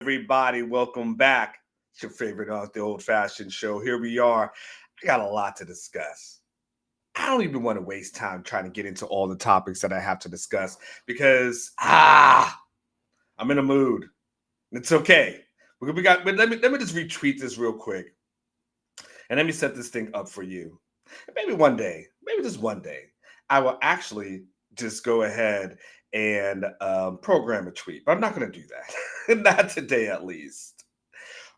Everybody, welcome back. It's your favorite the old fashioned show. Here we are. I got a lot to discuss. I don't even want to waste time trying to get into all the topics that I have to discuss because I'm in a mood. It's okay. But let me just retweet this real quick and let me set this thing up for you. And maybe one day, maybe just one day, I will actually just go ahead and program a tweet. But I'm not going to do that. Not today, at least.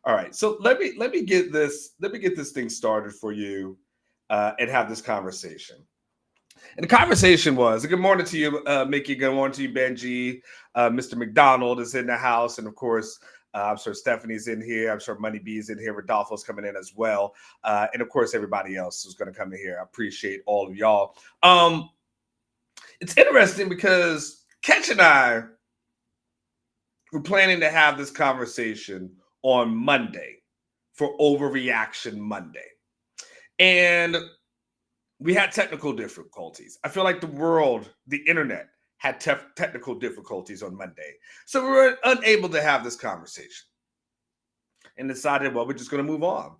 All right. So let me get this thing started for you and have this conversation. And the conversation was, good morning to you, Mickey. Good morning to you, Benji. Mr. McDonald is in the house. And of course, I'm sure Stephanie's in here. I'm sure Money B is in here. Rodolfo's coming in as well. And of course, everybody else who's going to come in here. I appreciate all of y'all. It's interesting because Ketch and I were planning to have this conversation on Monday for Overreaction Monday. And we had technical difficulties. I feel like the world, the internet, had technical difficulties on Monday. So we were unable to have this conversation and decided, well, we're just going to move on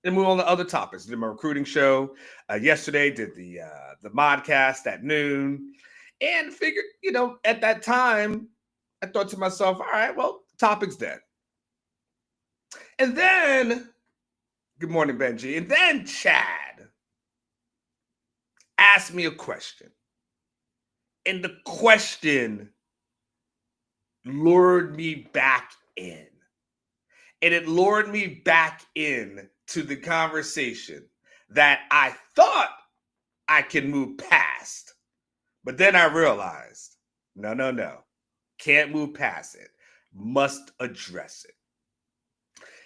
and move on to other topics. Did my recruiting show yesterday, did the modcast at noon, and figured, at that time, I thought to myself, all right, well, topic's dead. And then, good morning, Benji. And then Chad asked me a question. And the question lured me back in. And it lured me back in to the conversation that I thought I could move past. But then I realized, no. Can't move past it. Must address it.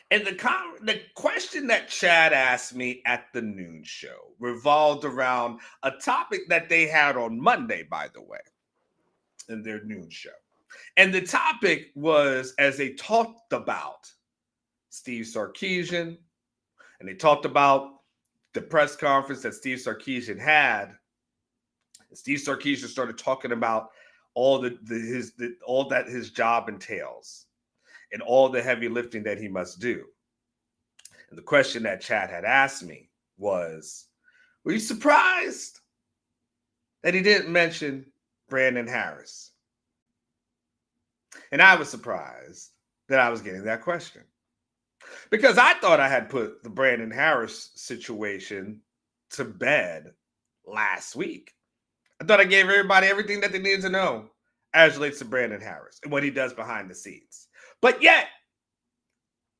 And the question that Chad asked me at the noon show revolved around a topic that they had on Monday, by the way, in their noon show. And the topic was, as they talked about Steve Sarkisian, and they talked about the press conference that Steve Sarkisian had. Steve Sarkisian started talking about all that his job entails and all the heavy lifting that he must do. And the question that Chad had asked me was, were you surprised that he didn't mention Brandon Harris? And I was surprised that I was getting that question because I thought I had put the Brandon Harris situation to bed last week. I thought I gave everybody everything that they needed to know as relates to Brandon Harris and what he does behind the scenes. But yet,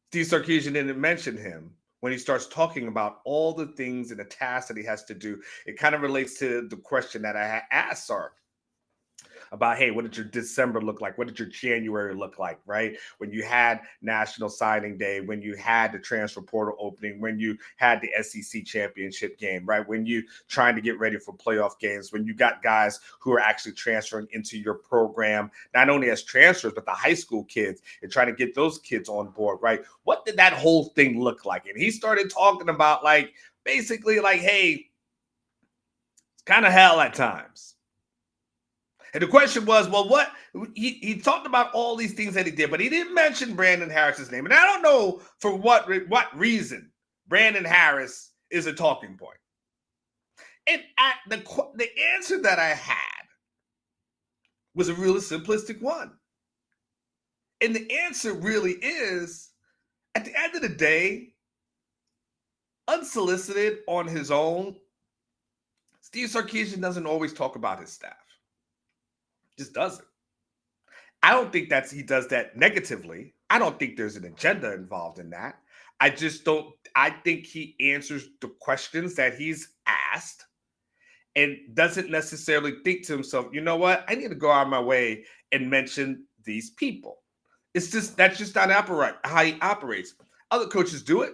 Steve Sarkisian didn't mention him when he starts talking about all the things and the tasks that he has to do. It kind of relates to the question that I asked Sark about, hey, what did your December look like? What did your January look like, right? When you had National Signing Day, when you had the transfer portal opening, when you had the SEC championship game, right? When you trying to get ready for playoff games, when you got guys who are actually transferring into your program, not only as transfers, but the high school kids and trying to get those kids on board, right? What did that whole thing look like? And he started talking about basically hey, it's kind of hell at times. And the question was, well, what he talked about all these things that he did, but he didn't mention Brandon Harris's name. And I don't know for what reason Brandon Harris is a talking point. And the answer that I had was a really simplistic one. And the answer really is, at the end of the day, unsolicited on his own, Steve Sarkisian doesn't always talk about his staff. Just doesn't. I don't think he does that negatively. I don't think there's an agenda involved in that. I think he answers the questions that he's asked and doesn't necessarily think to himself, you know what? I need to go out of my way and mention these people. That's just not how he operates. Other coaches do it.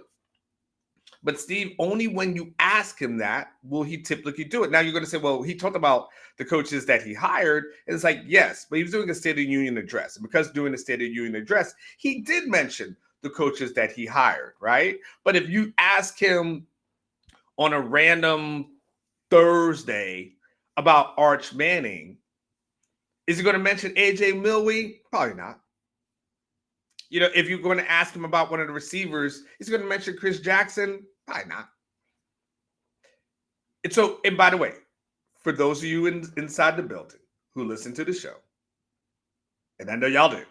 But Steve, only when you ask him that will he typically do it. Now you're going to say, well, he talked about the coaches that he hired. And it's yes, but he was doing a State of the Union address. And because doing a State of the Union address, he did mention the coaches that he hired, right? But if you ask him on a random Thursday about Arch Manning, is he going to mention AJ Milwee? Probably not. If you're going to ask him about one of the receivers, he's going to mention Chris Jackson. Probably not. And by the way, for those of you inside the building who listen to the show, and I know y'all do,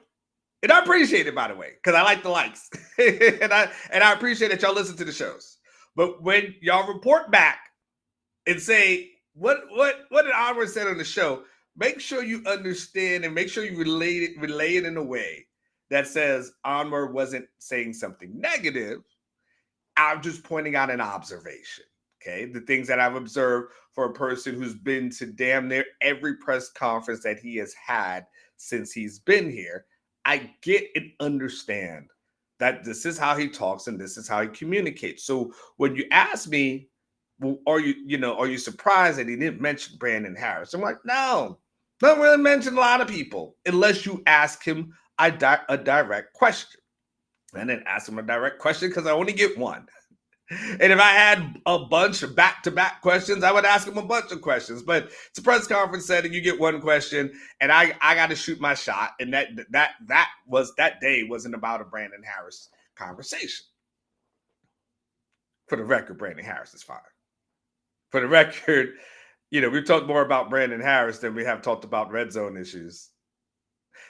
and I appreciate it, by the way, because I like the likes, and I appreciate that y'all listen to the shows. But when y'all report back and say what did Onward said on the show, make sure you understand and make sure you relay it in a way that says Onward wasn't saying something negative. I'm just pointing out an observation. Okay, the things that I've observed for a person who's been to damn near every press conference that he has had since he's been here. I get and understand that this is how he talks and this is how he communicates. So when you ask me, well, are you surprised that he didn't mention Brandon Harris? I'm like, no, not really mention a lot of people unless you ask him a direct question. I didn't ask him a direct question because I only get one. And if I had a bunch of back-to-back questions, I would ask him a bunch of questions. But it's a press conference setting. You get one question, and I got to shoot my shot. And that day wasn't about a Brandon Harris conversation. For the record, Brandon Harris is fine. For the record, we've talked more about Brandon Harris than we have talked about red zone issues.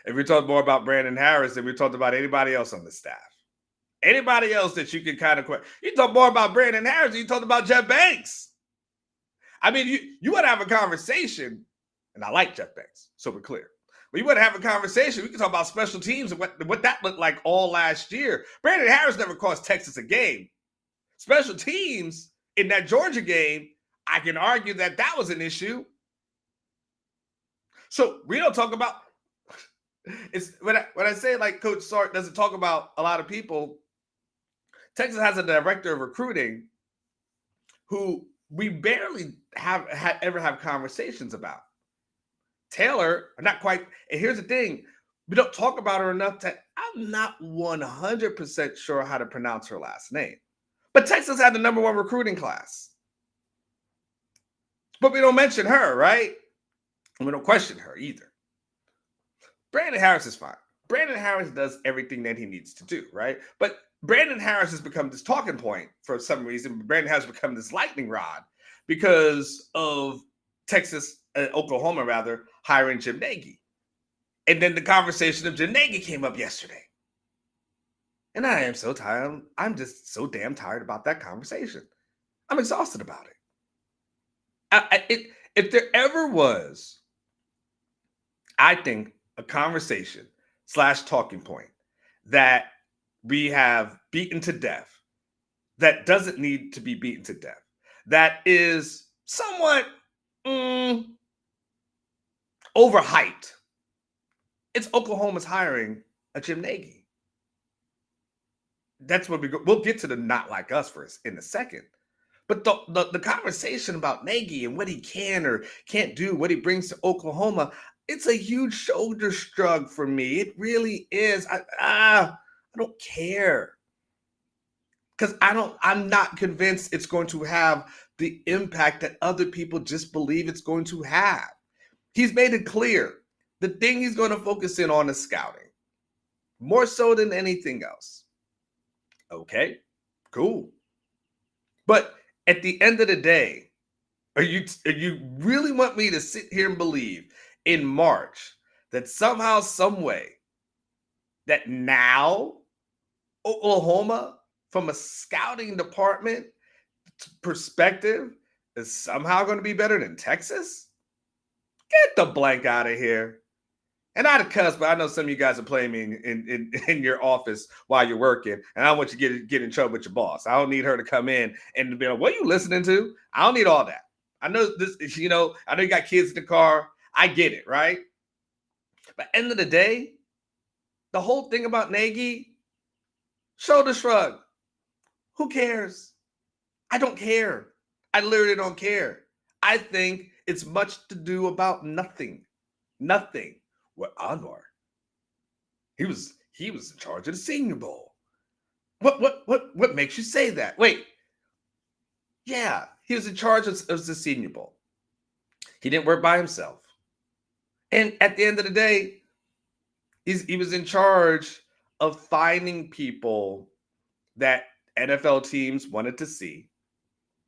If we talked more about Brandon Harris than we talked about anybody else on the staff. Anybody else that you can kind of question. You talk more about Brandon Harris than you talked about Jeff Banks. I mean, you want to have a conversation, and I like Jeff Banks, so we're clear. But you want to have a conversation, we can talk about special teams and what that looked like all last year. Brandon Harris never cost Texas a game. Special teams in that Georgia game, I can argue that was an issue. So we don't talk about it's when I say like Coach Sark doesn't talk about a lot of people. Texas has a director of recruiting who we barely ever have conversations about. Taylor, not quite. And here's the thing. We don't talk about her enough that I'm not 100% sure how to pronounce her last name. But Texas had the #1 recruiting class. But we don't mention her, right? And we don't question her either. Brandon Harris is fine. Brandon Harris does everything that he needs to do, right? But Brandon Harris has become this talking point for some reason. Brandon has become this lightning rod because of Oklahoma rather, hiring Jim Nagy. And then the conversation of Jim Nagy came up yesterday. And I am so tired. I'm just so damn tired about that conversation. I'm exhausted about it. If there ever was, I think, a conversation / talking point that we have beaten to death, that doesn't need to be beaten to death, that is somewhat overhyped. It's Oklahoma's hiring a Jim Nagy. That's what we go. We'll get to the not like us first in a second. But the conversation about Nagy and what he can or can't do, what he brings to Oklahoma, it's a huge shoulder shrug for me. It really is. I don't care. Because I'm not convinced it's going to have the impact that other people just believe it's going to have. He's made it clear. The thing he's going to focus in on is scouting. More so than anything else. Okay, cool. But at the end of the day, you really want me to sit here and believe in March that somehow, some way, that now Oklahoma, from a scouting department perspective, is somehow going to be better than Texas? Get the blank out of here. And not a cuss, but I know some of you guys are playing me in your office while you're working, and I don't want you to get in trouble with your boss. I don't need her to come in and be like, what are you listening to? I don't need all that. I know this, I know you got kids in the car. I get it, right? But end of the day, the whole thing about Nagy, shoulder shrug. Who cares? I don't care. I literally don't care. I think it's much to do about nothing. Nothing. What Anwar? He was in charge of the Senior Bowl. What makes you say that? Wait. Yeah, he was in charge of the Senior Bowl. He didn't work by himself. And at the end of the day, he was in charge of finding people that NFL teams wanted to see,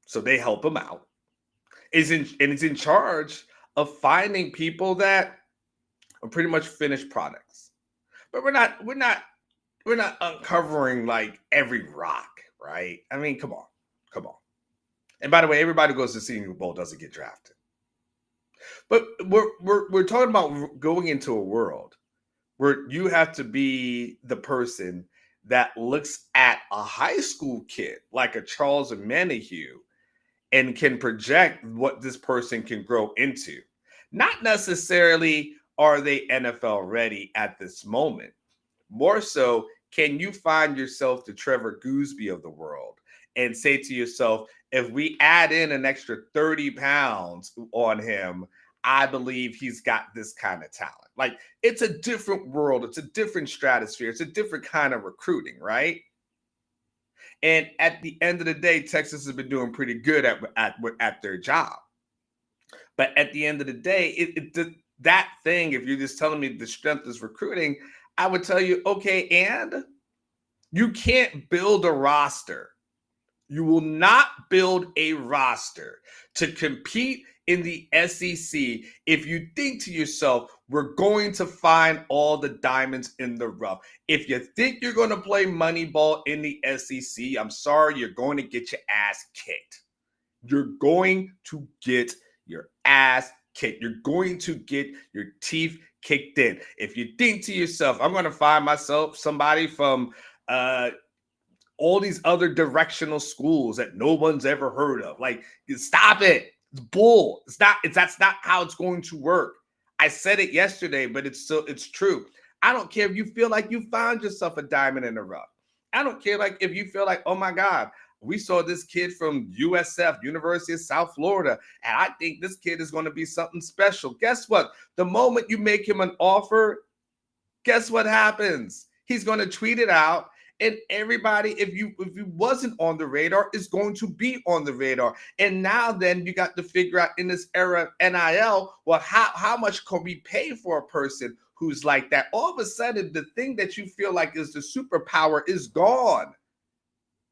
so they help them out. It's in charge of finding people that are pretty much finished products. But we're not uncovering like every rock, right? I mean, come on, come on. And by the way, everybody who goes to the Senior Bowl doesn't get drafted. But we're talking about going into a world where you have to be the person that looks at a high school kid like a Charles Manahue and can project what this person can grow into. Not necessarily are they NFL ready at this moment. More so, can you find yourself the Trevor Gooseby of the world and say to yourself, if we add in an extra 30 pounds on him, I believe he's got this kind of talent. Like, it's a different world. It's a different stratosphere. It's a different kind of recruiting, right? And at the end of the day, Texas has been doing pretty good at their job. But at the end of the day, that thing, if you're just telling me the strength is recruiting, I would tell you, okay, and you can't build a roster. You will not build a roster to compete in the SEC if you think to yourself, we're going to find all the diamonds in the rough. If you think you're going to play Moneyball in the SEC, I'm sorry, you're going to get your ass kicked. You're going to get your ass kicked. You're going to get your teeth kicked in. If you think to yourself, I'm going to find myself somebody from all these other directional schools that no one's ever heard of, like, stop it. It's bull. That's not how it's going to work. I said it yesterday, but it's true. I don't care if you feel like you found yourself a diamond in the rough. I don't care like if you feel like, oh my God, we saw this kid from USF, University of South Florida, and I think this kid is going to be something special. Guess what? The moment you make him an offer, guess what happens? He's going to tweet it out. And everybody, if you wasn't on the radar, is going to be on the radar. And now then you got to figure out in this era of NIL, well, how much can we pay for a person who's like that? All of a sudden, the thing that you feel like is the superpower is gone.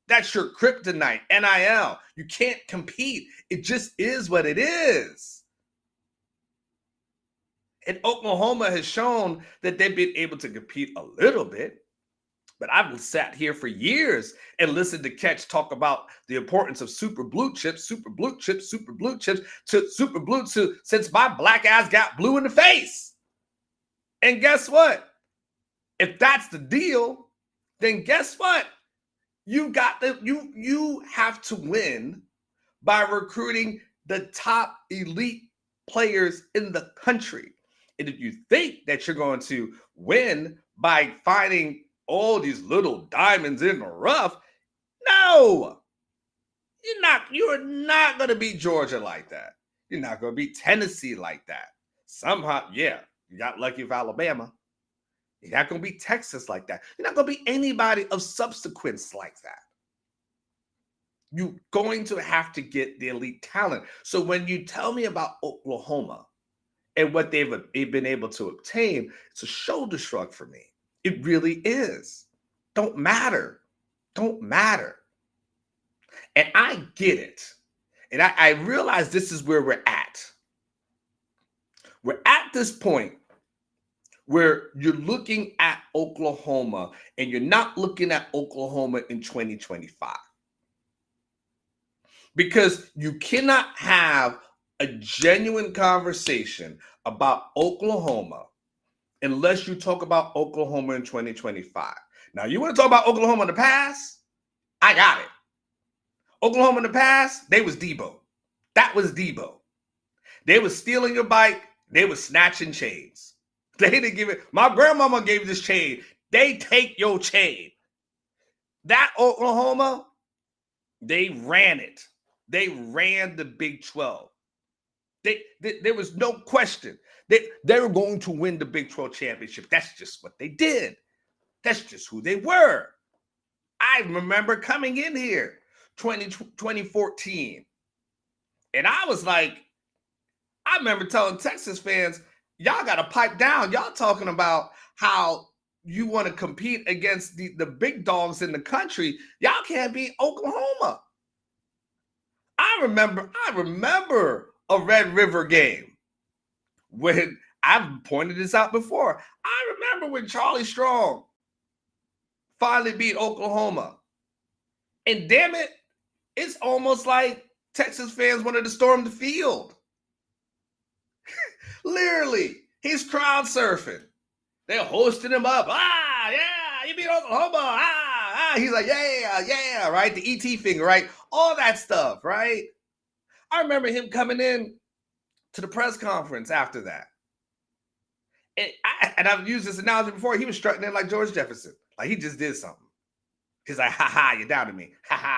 That's your kryptonite, NIL. You can't compete. It just is what it is. And Oklahoma has shown that they've been able to compete a little bit. But I've sat here for years and listened to Catch talk about the importance of super blue chips, since my black ass got blue in the face. And guess what? If that's the deal, then guess what? You have to win by recruiting the top elite players in the country. And if you think that you're going to win by finding all these little diamonds in the rough, no, you're not going to beat Georgia like that. You're not going to beat Tennessee like that. Somehow, yeah, you got lucky with Alabama. You're not going to beat Texas like that. You're not going to beat anybody of subsequence like that. You're going to have to get the elite talent. So when you tell me about Oklahoma and what they've been able to obtain, it's a shoulder shrug for me. It really is. Don't matter. And I get it. And I realize this is where we're at. We're at this point where you're looking at Oklahoma and you're not looking at Oklahoma in 2025. Because you cannot have a genuine conversation about Oklahoma unless you talk about Oklahoma in 2025. Now, you want to talk about Oklahoma in the past? I got it. Oklahoma in the past, they was Debo. That was Debo. They was stealing your bike. They was snatching chains. They didn't give it. My grandmama gave this chain. They take your chain. That Oklahoma, they ran it. They ran the Big 12. There was no question. They were going to win the Big 12 championship. That's just what they did. That's just who they were. I remember coming in here 2014. And I was like, I remember telling Texas fans, y'all got to pipe down. Y'all talking about how you want to compete against the big dogs in the country, y'all can't beat Oklahoma. I remember a Red River game when I've pointed this out before. I remember when Charlie Strong finally beat Oklahoma. And damn it, it's almost like Texas fans wanted to storm the field. Literally, he's crowd surfing. They're hosting him up. Yeah, you beat Oklahoma. He's like, yeah, right? The ET finger, right? All that stuff, right? I remember him coming in to the press conference after that. And I've used this analogy before. He was strutting in like George Jefferson. Like he just did something. He's like, you doubted me.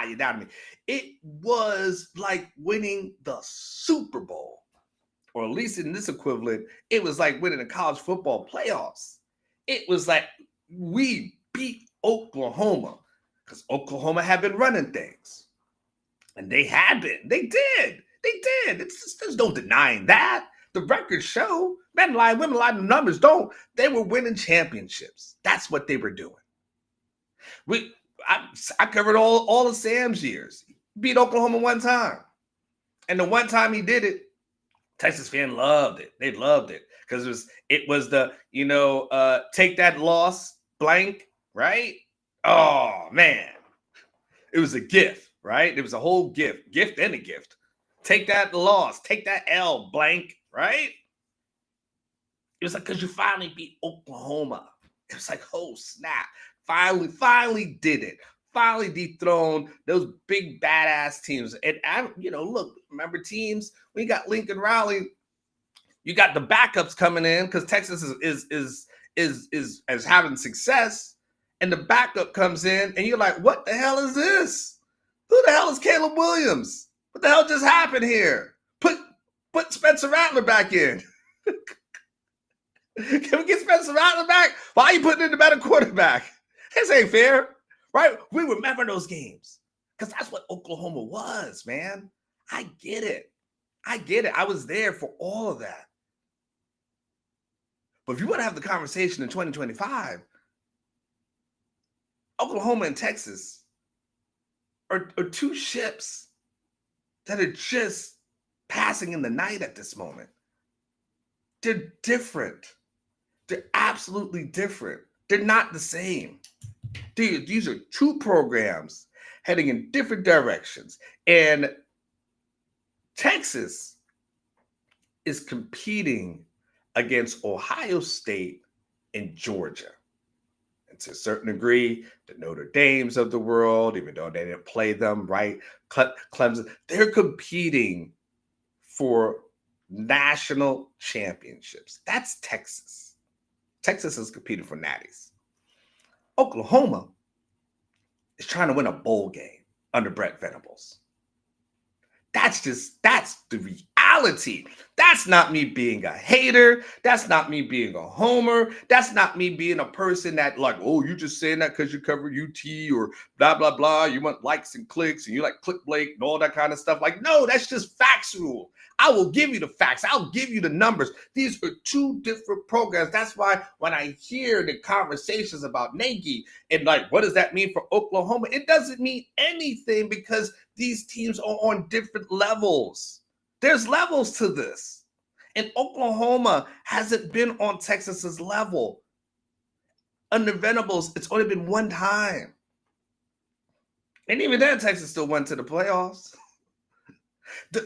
You doubted me. It was like winning the Super Bowl. Or at least in this equivalent, it was like winning the college football playoffs. It was like we beat Oklahoma because Oklahoma had been running things. And they had been. They did. There's no denying that. The records show. Men lie, women lie, the numbers don't. They were winning championships. That's what they were doing. I covered all of Sam's years. He beat Oklahoma one time. And the one time he did it, Texas fan loved it. They loved it because it was the, take that loss blank, right? Oh, man. It was a gift, right? It was a whole gift and a gift. Take that loss, take that L blank, right? It was like, because you finally beat Oklahoma. It was like, oh, snap. Finally did it. Finally dethroned those big badass teams. And look, remember teams? We got Lincoln Riley. You got the backups coming in because Texas is having success, and the backup comes in, and you're like, what the hell is this? Who the hell is Caleb Williams? What the hell just happened here? Put Spencer Rattler back in. Can we get Spencer Rattler back? Why are you putting in the better quarterback? This ain't fair. Right? We remember those games because that's what Oklahoma was, man. I get it. I was there for all of that. But if you want to have the conversation in 2025, Oklahoma and Texas are two ships that are just passing in the night at this moment. They're different. They're absolutely different. They're not the same. Dude, these are two programs heading in different directions. And Texas is competing against Ohio State and Georgia. And to a certain degree, the Notre Dames of the world, even though they didn't play them, right? Clemson, they're competing for national championships. That's Texas. Texas is competing for natties. Oklahoma is trying to win a bowl game under Brett Venables. That's the reality. That's not me being a hater. That's not me being a homer. That's not me being a person that like, oh, you just saying that because you cover UT or blah, blah, blah. You want likes and clicks and you like Click Blake and all that kind of stuff. Like, no, that's just factual. I will give you the facts. I'll give you the numbers. These are two different programs. That's why when I hear the conversations about Nagy and like, what does that mean for Oklahoma? It doesn't mean anything because these teams are on different levels. There's levels to this. And Oklahoma hasn't been on Texas's level. Under Venables, it's only been one time. And even then, Texas still went to the playoffs.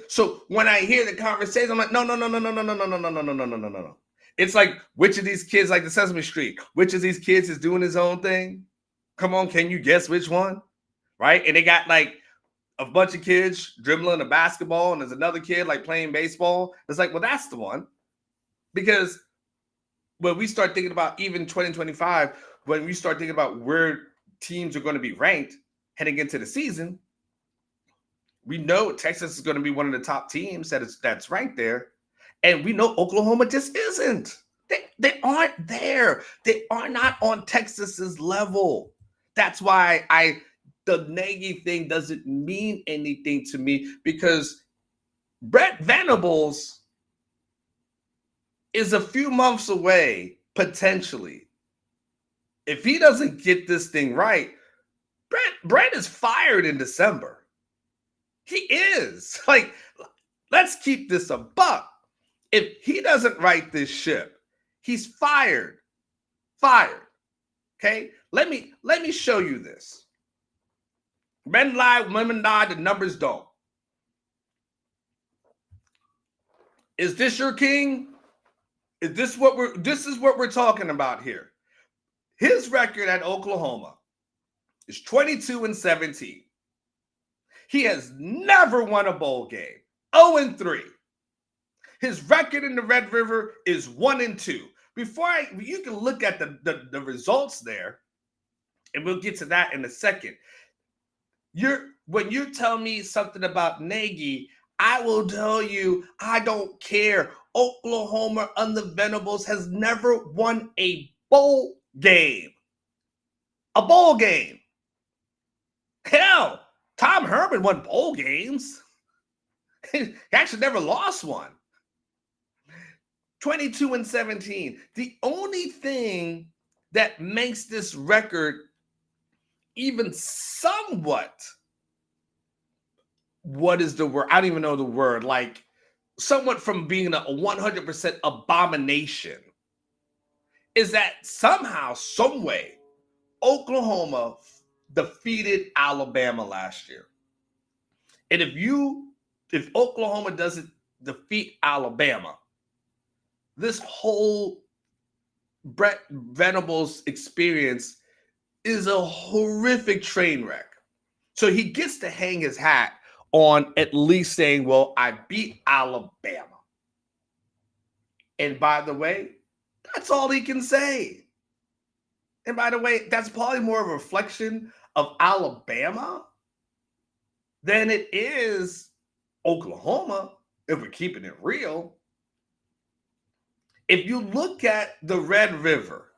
So when I hear the conversation, I'm like, no. It's like, which of these kids, like the Sesame Street, which of these kids is doing his own thing? Come on, can you guess which one? Right? And they got like a bunch of kids dribbling a basketball, and there's another kid like playing baseball. It's like, well, that's the one. Because when we start thinking about even 2025, when we start thinking about where teams are going to be ranked heading into the season, we know Texas is going to be one of the top teams that's ranked there. And we know Oklahoma just isn't. They aren't there. They are not on Texas's level. That's why the Nagy thing doesn't mean anything to me, because Brett Venables is a few months away, potentially, If he doesn't get this thing right, Brett is fired in December. He is. Like, let's keep this a buck. If he doesn't right this ship, he's fired. Fired. Okay? Let me show you this. Men lie, women lie, the numbers don't. Is this your king? This is what we're talking about here. His record at Oklahoma is 22-17. He has never won a bowl game. 0-3. His record in the Red River is 1-2. You can look at the results there, and we'll get to that in a second. When you tell me something about Nagy, I will tell you I don't care. Oklahoma under Venables has never won a bowl game. A bowl game. Hell, Tom Herman won bowl games. He actually never lost one. 22-17. The only thing that makes this record even somewhat, what is the word? I don't even know the word. Like, somewhat from being a 100% abomination, is that somehow, some way, Oklahoma defeated Alabama last year. And if Oklahoma doesn't defeat Alabama, this whole Brett Venables experience is a horrific train wreck. So he gets to hang his hat on at least saying, well, I beat Alabama. And by the way, that's all he can say. And by the way, that's probably more of a reflection of Alabama than it is Oklahoma, if we're keeping it real. If you look at the Red River,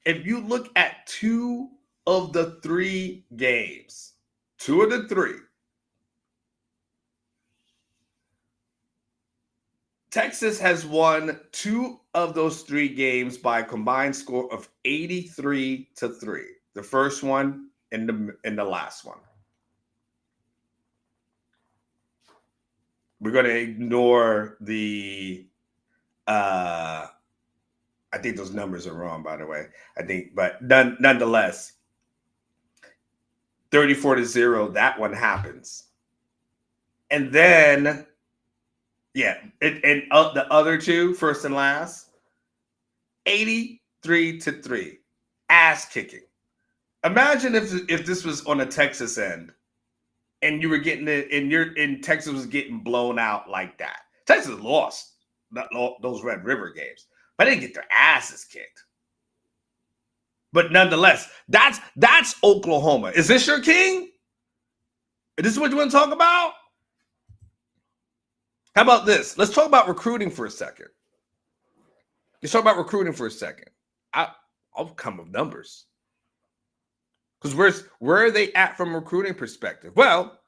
if you look at 2 of the 3 games, 2 of the 3, Texas has won 2 of those 3 games by a combined score of 83-3. The first one and the last one. We're going to ignore the I think those numbers are wrong, by the way. But nonetheless, 34-0, that one happens. And then, the other 2, first and last, 83-3, ass kicking. Imagine if this was on a Texas end, and you were getting it, and Texas was getting blown out like that. Texas lost those Red River games, but they didn't get their asses kicked. But nonetheless, that's Oklahoma. Is this your king? Is this what you want to talk about? How about this? Let's talk about recruiting for a second. I'll come with numbers. Because where are they at from a recruiting perspective? Well,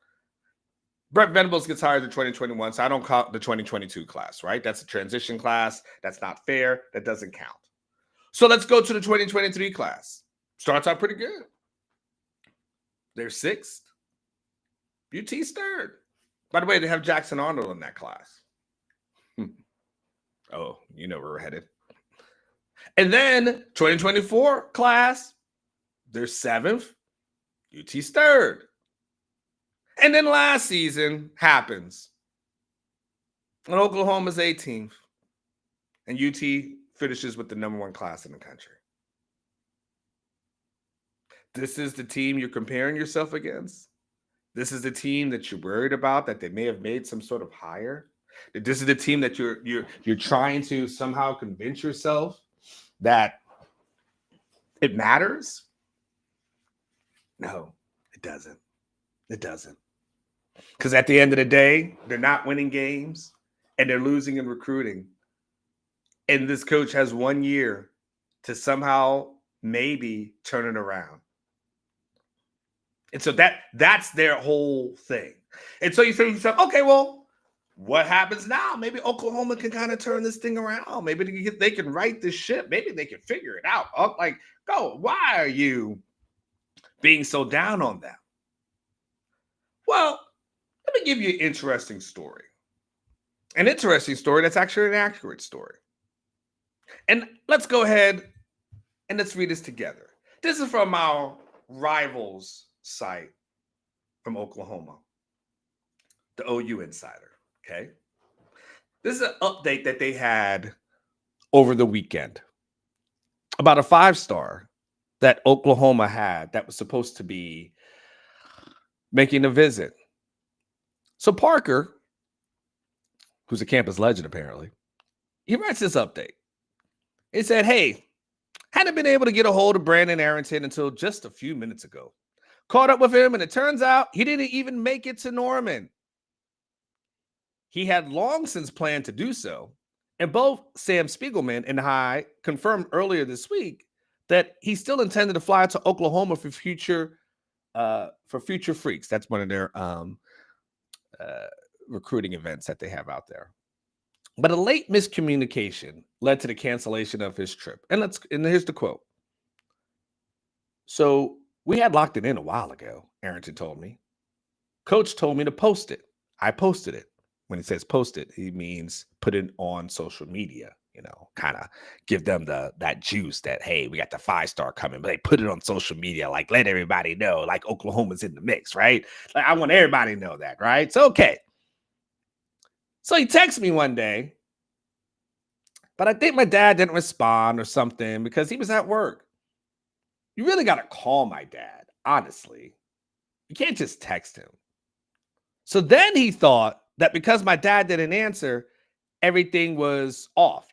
Brett Venables gets hired in 2021, so I don't count the 2022 class, right? That's a transition class. That's not fair. That doesn't count. So let's go to the 2023 class. Starts out pretty good. They're 6th. UT's 3rd. By the way, they have Jackson Arnold in that class. Oh, you know where we're headed. And then 2024 class, they're 7th. UT's 3rd. And then last season happens. And Oklahoma's 18th. And UT finishes with the number 1 class in the country. This is the team you're comparing yourself against. This is the team that you're worried about, that they may have made some sort of hire. This is the team that you're trying to somehow convince yourself that it matters. No, it doesn't. It doesn't. Because at the end of the day, they're not winning games and they're losing in recruiting. And this coach has 1 year to somehow maybe turn it around. And so that's their whole thing. And so you think to yourself, okay, well, What happens now? Maybe Oklahoma can kind of turn this thing around. Maybe they can right this ship. Maybe they can figure it out. Like, go. Why are you being so down on them? Well, let me give you an interesting story. An interesting story that's actually an accurate story. And let's go ahead and let's read this together. This is from our rivals site from Oklahoma, the OU Insider. Okay. This is an update that they had over the weekend about a 5-star that Oklahoma had that was supposed to be making a visit. So Parker, who's a campus legend apparently, he writes this update. He said, hey, hadn't been able to get a hold of Brandon Arrington until just a few minutes ago. Caught up with him, and it turns out he didn't even make it to Norman. He had long since planned to do so, and both Sam Spiegelman and I confirmed earlier this week that he still intended to fly to Oklahoma for future freaks. That's one of their recruiting events that they have out there. But a late miscommunication led to the cancellation of his trip. And here's the quote. So we had locked it in a while ago, Arrington told me. Coach told me to post it. I posted it. When he says post it, he means put it on social media, kind of give them that juice that, hey, we got the 5-star coming, but they put it on social media, like let everybody know, like Oklahoma's in the mix, right? Like I want everybody to know that, right? So, okay. So he texted me one day, but I think my dad didn't respond or something because he was at work. You really got to call my dad, honestly. You can't just text him. So then he thought that because my dad didn't answer, everything was off,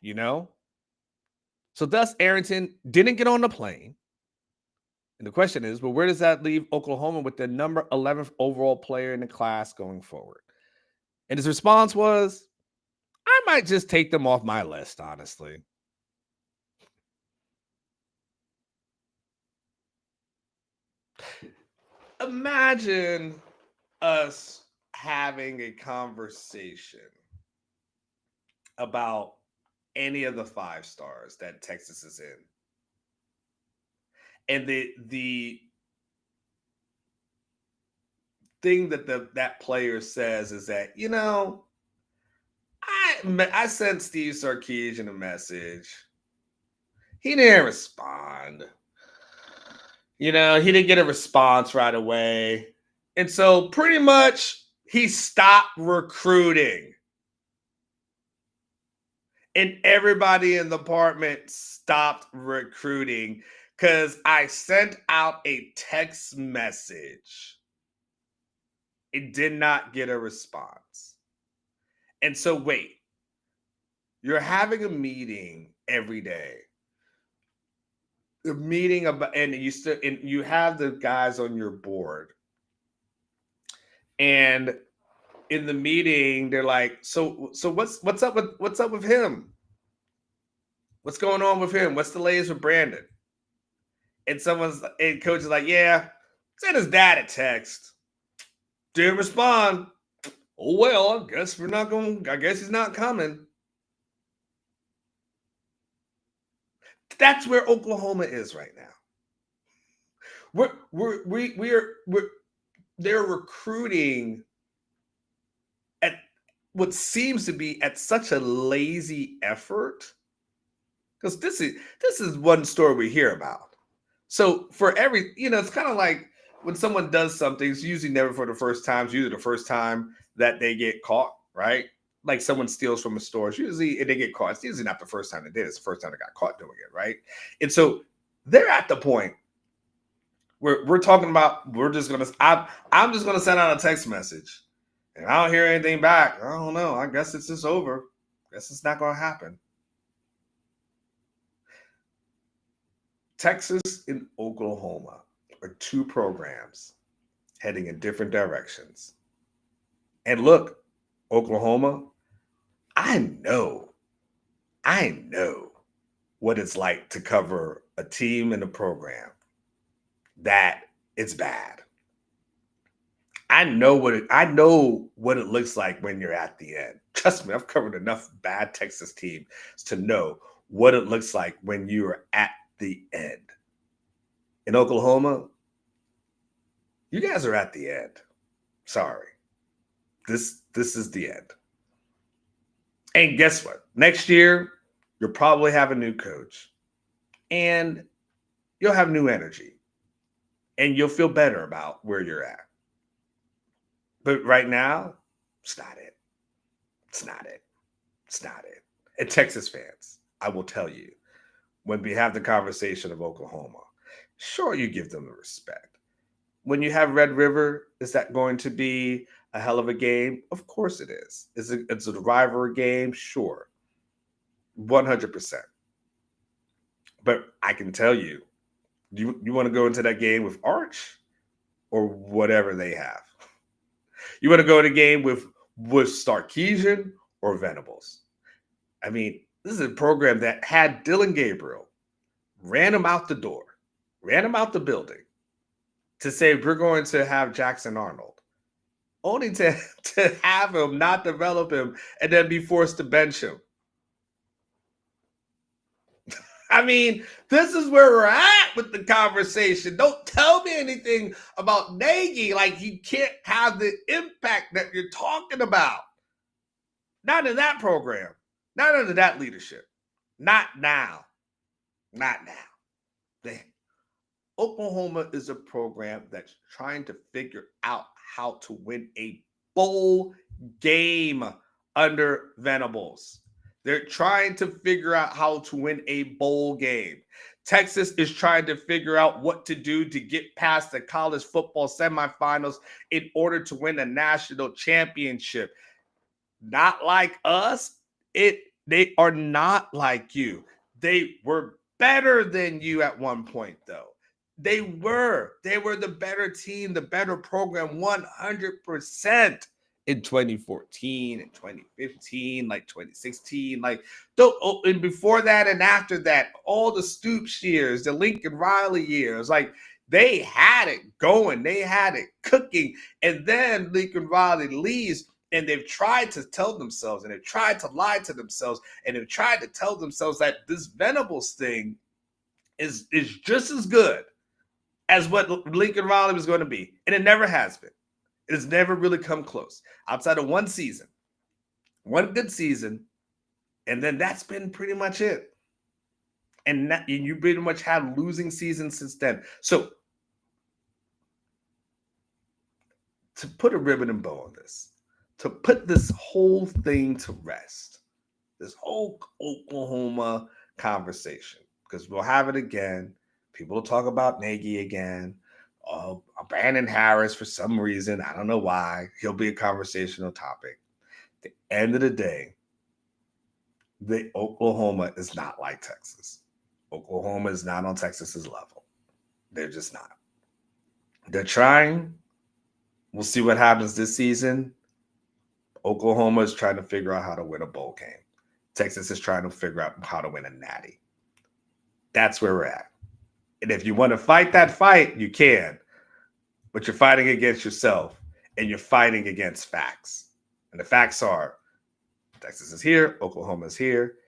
So thus Arrington didn't get on the plane. And the question is, well, where does that leave Oklahoma with the number 11th overall player in the class going forward? And his response was, I might just take them off my list, honestly. Imagine us having a conversation about any of the 5-stars that Texas is in. And the thing that that player says is that, I sent Steve Sarkisian a message. He didn't respond. He didn't get a response right away. And so pretty much he stopped recruiting. And everybody in the department stopped recruiting because I sent out a text message. It did not get a response. And so wait, you're having a meeting every day. The meeting about, and you have the guys on your board. And in the meeting, they're like, so what's up with him? What's going on with him? What's the latest with Brandon? And coach is like, yeah, send his dad a text. Didn't respond. Oh well, I guess he's not coming. That's where Oklahoma is right now. They're recruiting at what seems to be at such a lazy effort. Because this is one story we hear about. So for it's kind of like when someone does something, it's usually never for the first time. It's usually the first time that they get caught, right? Like someone steals from a store. It's usually they get caught. It's usually not the first time they did. It's the first time they got caught doing it, right? And so they're at the point where we're talking about I'm just gonna send out a text message, and I don't hear anything back. I don't know. I guess it's just over. I guess it's not gonna happen. Texas and Oklahoma are two programs heading in different directions. And look, Oklahoma, I know what it's like to cover a team and a program that it's bad. I know what it looks like when you're at the end. Trust me, I've covered enough bad Texas teams to know what it looks like when you are at the end. In Oklahoma, you guys are at the end. Sorry. This is the end. And guess what? Next year, you'll probably have a new coach and you'll have new energy and you'll feel better about where you're at. But right now, it's not it. It's not it. It's not it. And Texas fans, I will tell you, when we have the conversation of Oklahoma, sure, you give them the respect. When you have Red River, is that going to be a hell of a game? Of course it is. It's a rivalry game? Sure. 100%. But I can tell you, you want to go into that game with Arch or whatever they have? You want to go in a game with Sarkisian or Venables? I mean, this is a program that had Dylan Gabriel, ran him out the door, ran him out the building to say we're going to have Jackson Arnold, only to have him not develop him and then be forced to bench him. I mean, this is where we're at with the conversation. Don't tell me anything about Nagy like he can't have the impact that you're talking about. Not in that program. Not under that leadership. Not now. Not now. Oklahoma is a program that's trying to figure out how to win a bowl game under Venables. They're trying to figure out how to win a bowl game. Texas is trying to figure out what to do to get past the college football semifinals in order to win a national championship. Not like us. They are not like you. They were better than you at one point, though. They were the better team, the better program 100% in 2014 and 2015, like 2016, and before that and after that, all the Stoops years, the Lincoln Riley years, like they had it going, they had it cooking, and then Lincoln Riley leaves. And they've tried to tell themselves, and they've tried to lie to themselves, and they've tried to tell themselves that this Venables thing is just as good as what Lincoln Riley was going to be. And it never has been. It has never really come close. Outside of one season, one good season, and then that's been pretty much it. And you pretty much had losing seasons since then. So to put a ribbon and bow on this, to put this whole thing to rest, this whole Oklahoma conversation, because we'll have it again. People will talk about Nagy again. Brandon Harris, for some reason, I don't know why, he'll be a conversational topic. At the end of the day, the Oklahoma is not like Texas. Oklahoma is not on Texas's level. They're just not. They're trying. We'll see what happens this season. Oklahoma is trying to figure out how to win a bowl game. Texas is trying to figure out how to win a natty. That's where we're at. And if you want to fight that fight, you can. But you're fighting against yourself, and you're fighting against facts. And the facts are Texas is here, Oklahoma is here,